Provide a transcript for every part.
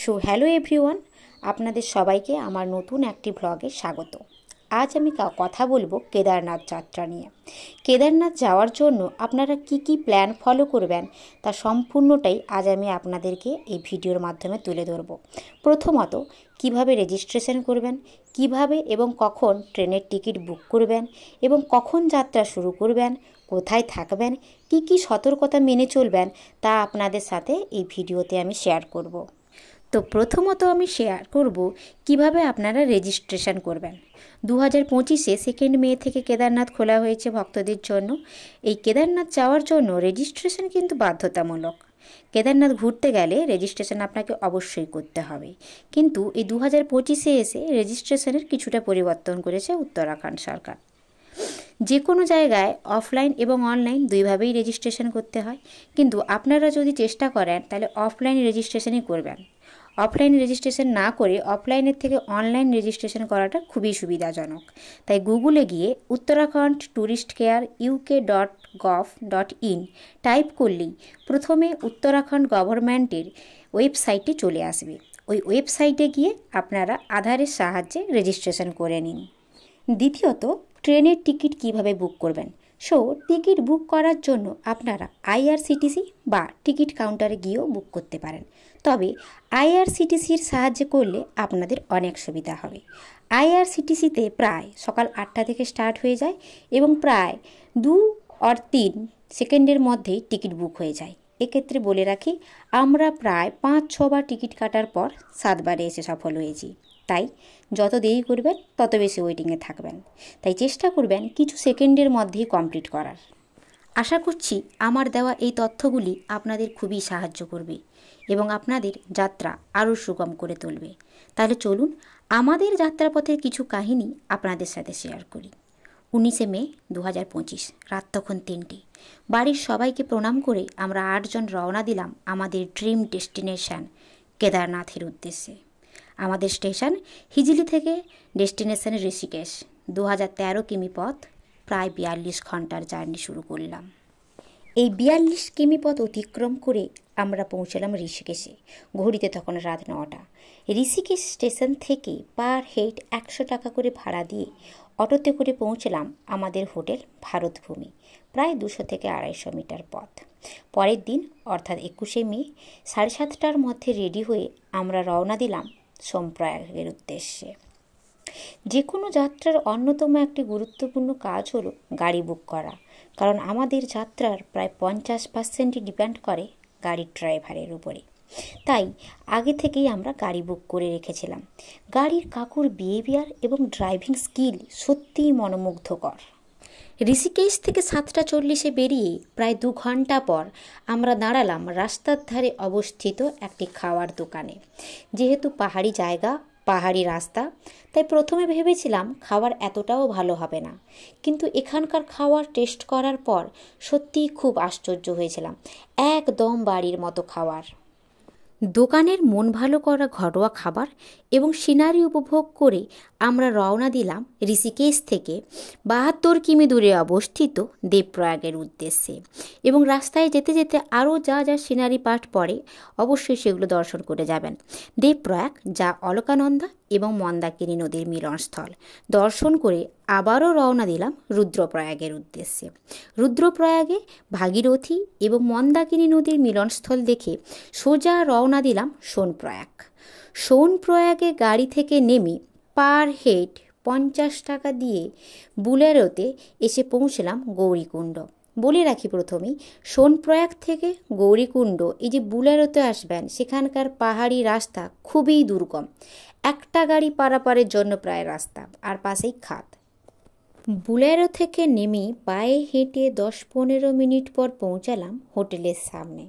So hello everyone, আপনাদের সবাইকে আমার নতুন একটি ব্লগে স্বাগত। আজ আমি কথা বলবো কেদারনাথ যাত্রা নিয়ে। কেদারনাথ যাওয়ার জন্য আপনারা কি কি প্ল্যান ফলো করবেন তা সম্পূর্ণটাই আজ আমি আপনাদেরকে এই ভিডিওর মাধ্যমে তুলে ধরব। প্রথমত, কিভাবে রেজিস্ট্রেশন করবেন, কিভাবে এবং কখন ট্রেনের টিকিট বুক করবেন এবং কখন যাত্রা শুরু করবেন, কোথায় থাকবেন, কি কি সতর্কতা মেনে চলবেন তা আপনাদের সাথে এই ভিডিওতে আমি শেয়ার করব। তো প্রথমত আমি শেয়ার করব কিভাবে আপনারা রেজিস্ট্রেশন করবেন। 2025-এ 2 মে থেকে কেদারনাথ খোলা হয়েছে ভক্তদের জন্য। এই কেদারনাথ যাওয়ার জন্য রেজিস্ট্রেশন কিন্তু বাধ্যতামূলক। কেদারনাথ ঘুরতে গেলে রেজিস্ট্রেশন আপনাকে অবশ্যই করতে হবে, কিন্তু এই 2025-এ এসে রেজিস্ট্রেশনের কিছুটা পরিবর্তন করেছে উত্তরাখণ্ড সরকার। যে কোনো জায়গায় অফলাইন এবং অনলাইন দুইভাবেই রেজিস্ট্রেশন করতে হয়, কিন্তু আপনারা যদি চেষ্টা করেন তাহলে অফলাইন রেজিস্ট্রেশনই করবেন। অফলাইন রেজিস্ট্রেশন না করে অফলাইনের থেকে অনলাইন রেজিস্ট্রেশন করাটা খুবই সুবিধাজনক। তাই গুগলে গিয়ে Uttarakhand tourist care uk.gov.in type করলেই প্রথমে উত্তরাখণ্ড গভর্নমেন্টের ওয়েবসাইটে চলে আসবে। ওই ওয়েবসাইটে গিয়ে আপনারা আধারের সাহায্যে রেজিস্ট্রেশন করে নিন। দ্বিতীয়ত, ট্রেনের টিকিট কিভাবে বুক করবেন। টিকিট বুক করার জন্য আপনারা IRCTC বা টিকিট কাউন্টারে গিয়েও বুক করতে পারেন, তবে IRCTCর সাহায্যে করলে আপনাদের অনেক সুবিধা হবে। IRCTCতে প্রায় সকাল 8টা থেকে স্টার্ট হয়ে যায় এবং প্রায় 2 or 3 সেকেন্ডের মধ্যেই টিকিট বুক হয়ে যায়। এক্ষেত্রে বলে রাখি, আমরা প্রায় 5-6 বার টিকিট কাটার পর 7 বারে এসে সফল হয়েছি। তাই যত দেরি করবেন তত বেশি ওয়েটিংয়ে থাকবেন। তাই চেষ্টা করবেন কিছু সেকেন্ডের মধ্যেই কমপ্লিট করার। আশা করছি আমার দেওয়া এই তথ্যগুলি আপনাদের খুবই সাহায্য করবে এবং আপনাদের যাত্রা আরও সুগম করে তুলবে। তাহলে চলুন আমাদের যাত্রাপথের কিছু কাহিনী আপনাদের সাথে শেয়ার করি। 19 মে 2025, রাত তখন 3টে। বাড়ির সবাইকে প্রণাম করে আমরা 8 জন রওনা দিলাম আমাদের ড্রিম ডেস্টিনেশন কেদারনাথের উদ্দেশ্যে। আমাদের স্টেশন হিজলি থেকে ডেস্টিনেশন ঋষিকেশ। 2013 কিমি পথ, প্রায় 42 ঘন্টার জার্নি শুরু করলাম। এই 42 কিমি পথ অতিক্রম করে আমরা পৌঁছলাম ঋষিকেশে। ঘড়িতে তখন রাত 9টা। ঋষিকেশ স্টেশন থেকে পার হেড 100 টাকা করে ভাড়া দিয়ে অটোতে করে পৌঁছলাম আমাদের হোটেল ভারতভূমি। প্রায় 200 থেকে 250 মিটার পথ। পরের দিন অর্থাৎ 21 মে 7:30টার মধ্যে রেডি হয়ে আমরা রওনা দিলাম সোনপ্রয়াগের উদ্দেশ্যে। যে কোনো যাত্রার অন্যতম একটি গুরুত্বপূর্ণ কাজ হলো গাড়ি বুক করা, কারণ আমাদের যাত্রার প্রায় 50% ডিপেন্ড করে গাড়ির ড্রাইভারের উপরে। তাই আগে থেকেই আমরা গাড়ি বুক করে রেখেছিলাম। গাড়ির কাকুর বিহেভিয়ার এবং ড্রাইভিং স্কিল সত্যিই মনোমুগ্ধকর। ঋষিকেশ থেকে 7:40-এ বেরিয়ে প্রায় 2 ঘন্টা পর আমরা দাঁড়ালাম রাস্তার ধারে অবস্থিত একটি খাওয়ার দোকানে। যেহেতু পাহাড়ি জায়গা, পাহাড়ি রাস্তা, তাই প্রথমে ভেবেছিলাম খাবার এতটাও ভালো হবে না, কিন্তু এখানকার খাবার টেস্ট করার পর সত্যিই খুব আশ্চর্য হয়েছিলাম। একদম বাড়ির মতো খাবার। দোকানের মন ভালো করা ঘরোয়া খাবার এবং সিনারি উপভোগ করে আমরা রওনা দিলাম ঋষিকেশ থেকে 72 কিমি দূরে অবস্থিত দেবপ্রয়াগের উদ্দেশ্যে। এবং রাস্তায় যেতে যেতে আরও যা যা সিনারি পার্ট পড়ে অবশ্যই সেগুলো দর্শন করে যাবেন। দেবপ্রয়াগ, যা অলকানন্দা এবং মন্দাকিনী নদীর মিলনস্থল, দর্শন করে আবারও রওনা দিলাম রুদ্রপ্রয়াগের উদ্দেশ্যে। রুদ্রপ্রয়াগে ভাগীরথী এবং মন্দাকিনী নদীর মিলনস্থল দেখে সোজা রওনা দিলাম সোনপ্রয়াগ। সোনপ্রয়াগে গাড়ি থেকে নেমে পার হেড 50 টাকা দিয়ে বুলেরোতে এসে পৌঁছলাম গৌরীকুণ্ড। বলে রাখি প্রথমেই, সোনপ্রয়াগ থেকে গৌরীকুণ্ড এই যে বুলেরোতে আসবেন, সেখানকার পাহাড়ি রাস্তা খুবই দুর্গম। একটা গাড়ি পারাপারের জন্য প্রায় রাস্তা, আর পাশেই খাদ। বুলেরো থেকে নেমে পায়ে হেঁটে 10-15 মিনিট পর পৌঁছালাম হোটেলের সামনে।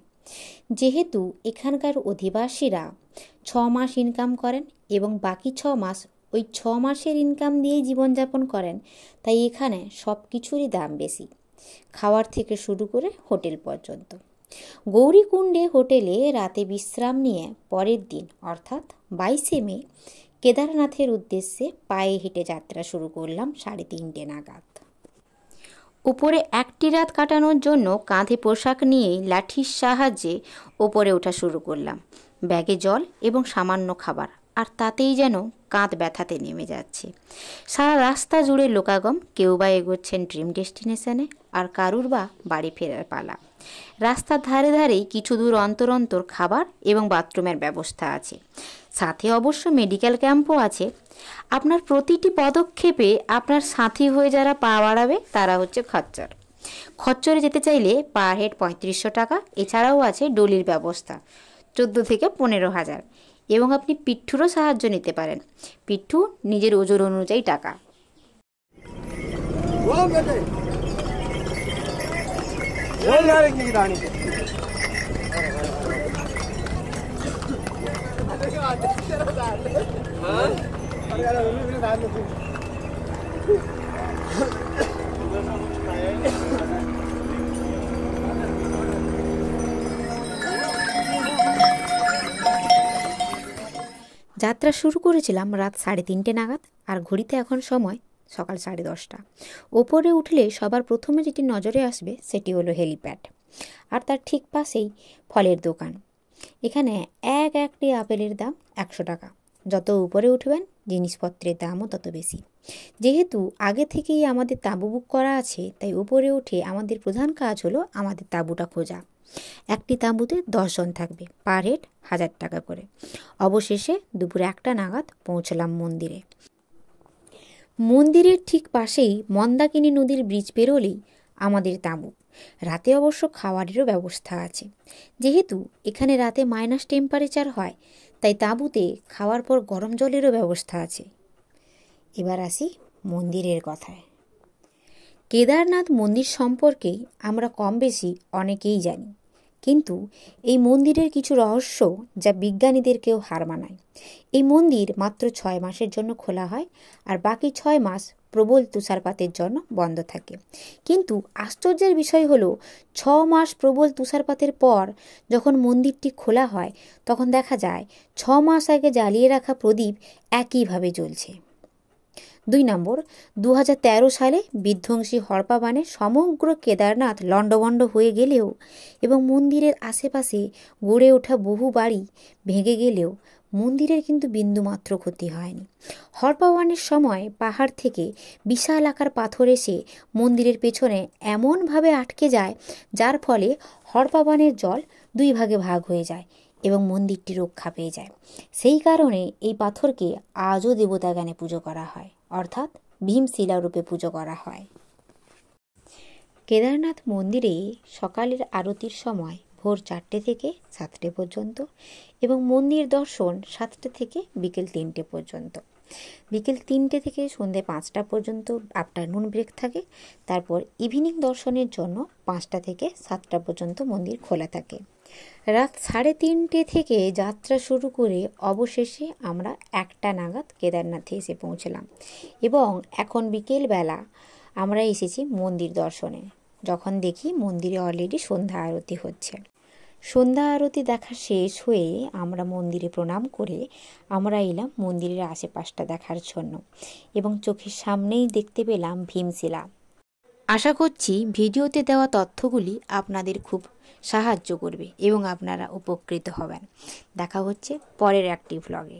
যেহেতু এখানকার অধিবাসীরা 6 মাস ইনকাম করেন এবং বাকি 6 মাস ওই 6 মাসের ইনকাম দিয়েই জীবনযাপন করেন, তাই এখানে সব কিছুরই দাম বেশি, খাওয়ার থেকে শুরু করে হোটেল পর্যন্ত। গৌরীকুণ্ডে হোটেলে রাতে বিশ্রাম নিয়ে পরের দিন অর্থাৎ 22 মে কেদারনাথের উদ্দেশ্যে পায়ে হেঁটে যাত্রা শুরু করলাম 3:30 নাগাদ। উপরে একটি রাত কাটানোর জন্য কাঁধে পোশাক নিয়ে লাঠির সাহায্যে ওপরে ওঠা শুরু করলাম। ব্যাগে জল এবং সামান্য খাবার, আর তাতেই যেন কাঁধ ব্যথাতে নেমে যাচ্ছে। সারা রাস্তা জুড়ে লোকাগম, কেউ বা এগোচ্ছেন ড্রিম ডেস্টিনেশনে, আর কারুর বা বাড়ি ফেরার পালা। রাস্তার ধারে ধারেই কিছু দূর অন্তর অন্তর খাবার এবং বাথরুমের ব্যবস্থা আছে, সাথে অবশ্য মেডিকেল ক্যাম্পও আছে। আপনার প্রতিটি পদক্ষেপে আপনার সাথী হয়ে যারা পা বাড়াবে তারা হচ্ছে খচ্চর। খচ্চরে যেতে চাইলে পার হেড ৩৫০০ টাকা। এছাড়াও আছে ডলির ব্যবস্থা ১৪ থেকে ১৫,০০০, এবং আপনি পিঠুরও সাহায্য নিতে পারেন। পিঠু নিজের ওজন অনুযায়ী টাকা। যাত্রা শুরু করেছিলাম রাত 3:30 নাগাদ, আর ঘড়িতে এখন সময় সকাল 10:30। ওপরে উঠলে সবার প্রথমে যেটি নজরে আসবে সেটি হলো হেলিপ্যাড, আর তার ঠিক পাশেই ফলের দোকান। এখানে একটি আপেলের দাম 100 টাকা। যত উপরে উঠবেন জিনিসপত্রের দামও তত বেশি। যেহেতু আগে থেকেই আমাদের তাঁবু বুক করা আছে, তাই উপরে উঠে আমাদের প্রধান কাজ হলো আমাদের তাঁবুটা খোঁজা। একটি তাঁবুতে 10 জন থাকবে, পার হেড 1000 টাকা করে। অবশেষে দুপুর 1টা নাগাদ পৌঁছলাম মন্দিরে। মন্দিরের ঠিক পাশেই মন্দাকিনী নদীর ব্রিজ পেরোলেই আমাদের তাঁবু। রাতে অবশ্য খাবারেরও ব্যবস্থা আছে। যেহেতু এখানে রাতে মাইনাস টেম্পারেচার হয়, তাই তাঁবুতে খাওয়ার পর গরম জলেরও ব্যবস্থা আছে। এবার আসি মন্দিরের কথায়। কেদারনাথ মন্দির সম্পর্কে আমরা কম বেশি অনেকেই জানি, কিন্তু এই মন্দিরের কিছু রহস্য যা বিজ্ঞানীদেরকেও হার মানায়। এই মন্দির মাত্র 6 মাসের জন্য খোলা হয়, আর বাকি 6 মাস প্রবল তুষারপাতের জন্য বন্ধ থাকে। কিন্তু আশ্চর্যের বিষয় হলো 6 মাস প্রবল তুষারপাতের পর যখন মন্দিরটি খোলা হয়, তখন দেখা যায় 6 মাস আগে জ্বালিয়ে রাখা প্রদীপ একইভাবে জ্বলছে। 2 নম্বর, 2013 সালে বিধ্বংসী হড়পা বানে সমগ্র কেদারনাথ লণ্ডভণ্ড হয়ে গেলেও এবং মন্দিরের আশেপাশে গড়ে ওঠা বহু বাড়ি ভেঙে গেলেও মন্দিরের কিন্তু বিন্দুমাত্র ক্ষতি হয়নি। হড়পা বানের সময় পাহাড় থেকে বিশাল আকার পাথর এসে মন্দিরের পেছনে এমনভাবে আটকে যায়, যার ফলে হড়পা বানের জল 2 ভাগে ভাগ হয়ে যায় এবং মন্দিরটি রক্ষা পেয়ে যায়। সেই কারণে এই পাথরকে আজও দেবতা জ্ঞানে পুজো করা হয়, অর্থাৎ ভীমশিলা রূপে পুজো করা হয়। কেদারনাথ মন্দিরে সকালের আরতির সময় ভোর 4টে থেকে 7টে পর্যন্ত, এবং মন্দির দর্শন 7টে থেকে বিকেল 3টে পর্যন্ত। বিকেল 3টে থেকে সন্ধ্যে 5টা পর্যন্ত আফটারনুন ব্রেক থাকে। তারপর ইভিনিং দর্শনের জন্য 5টা থেকে 7টা পর্যন্ত মন্দির খোলা থাকে। রাত 3:30 থেকে যাত্রা শুরু করে অবশেষে আমরা 1টা নাগাদ কেদারনাথে এসে পৌঁছলাম, এবং এখন বিকেলবেলা আমরা এসেছি মন্দির দর্শনে। যখন দেখি মন্দিরে অলরেডি সন্ধ্যা আরতি হচ্ছে। সন্ধ্যা আরতি দেখা শেষ হয়ে আমরা মন্দিরে প্রণাম করে আমরা এলাম মন্দিরের আশেপাশটা দেখার জন্য, এবং চোখের সামনেই দেখতে পেলাম ভীমশিলা। আশা করছি ভিডিওতে দেওয়া তথ্যগুলি আপনাদের খুব সাহায্য করবে এবং আপনারা উপকৃত হবেন। দেখা হচ্ছে পরের একটি ভ্লগে।